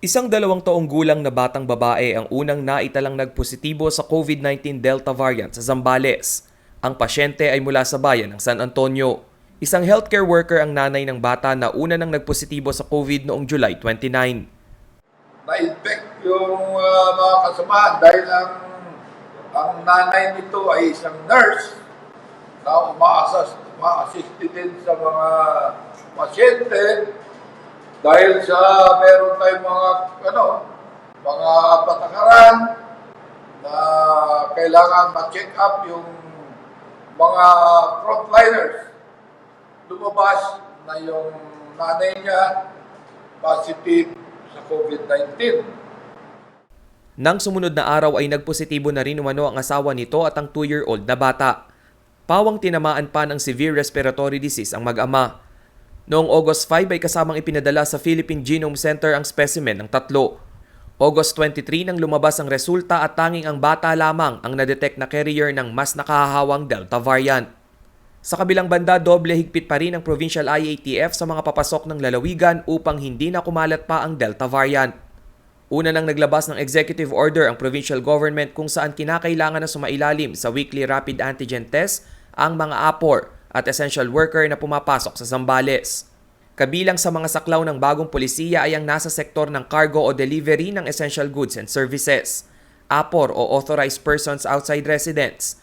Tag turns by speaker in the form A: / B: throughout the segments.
A: Isang 2 taong gulang na batang babae ang unang naitalang nagpositibo sa COVID-19 Delta variant sa Zambales. Ang pasyente ay mula sa bayan ng San Antonio. Isang healthcare worker ang nanay ng bata na una nang nagpositibo sa COVID noong July 29.
B: Na-infect yung mga kasamahan dahil ang nanay nito ay isang nurse na uma-assist din sa mga pasyente dahil sa meron tayong mga patakaran na kailangan ma-check up yung mga frontliners. Lumabas na yung nanay niya positive sa COVID-19.
A: Nang sumunod na araw ay nagpositibo na rin umano ang asawa nito at ang 2-year-old na bata. Pawang tinamaan pa ng severe respiratory disease ang mag-ama. Noong August 5 ay kasamang ipinadala sa Philippine Genome Center ang specimen ng 3. August 23 nang lumabas ang resulta at tanging ang bata lamang ang na-detect na carrier ng mas nakahahawang Delta variant. Sa kabilang banda, doble higpit pa rin ang Provincial IATF sa mga papasok ng lalawigan upang hindi na kumalat pa ang Delta variant. Una nang naglabas ng executive order ang provincial government kung saan kinakailangan na sumailalim sa weekly rapid antigen test ang mga APOR at essential worker na pumapasok sa Zambales. Kabilang sa mga saklaw ng bagong polisiya ay ang nasa sektor ng cargo o delivery ng essential goods and services, APOR o authorized persons outside residence,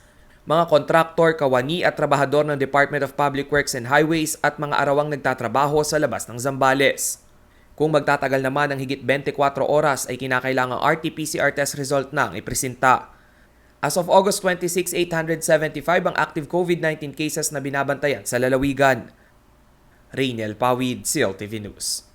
A: mga kontraktor, kawani at trabahador ng Department of Public Works and Highways at mga arawang nagtatrabaho sa labas ng Zambales. Kung magtatagal naman ng higit 24 oras ay kinakailangang RT-PCR test result na ang ipresenta. As of August 26, 875 ang active COVID-19 cases na binabantayan sa lalawigan. Raynel Pawid, CLTV News.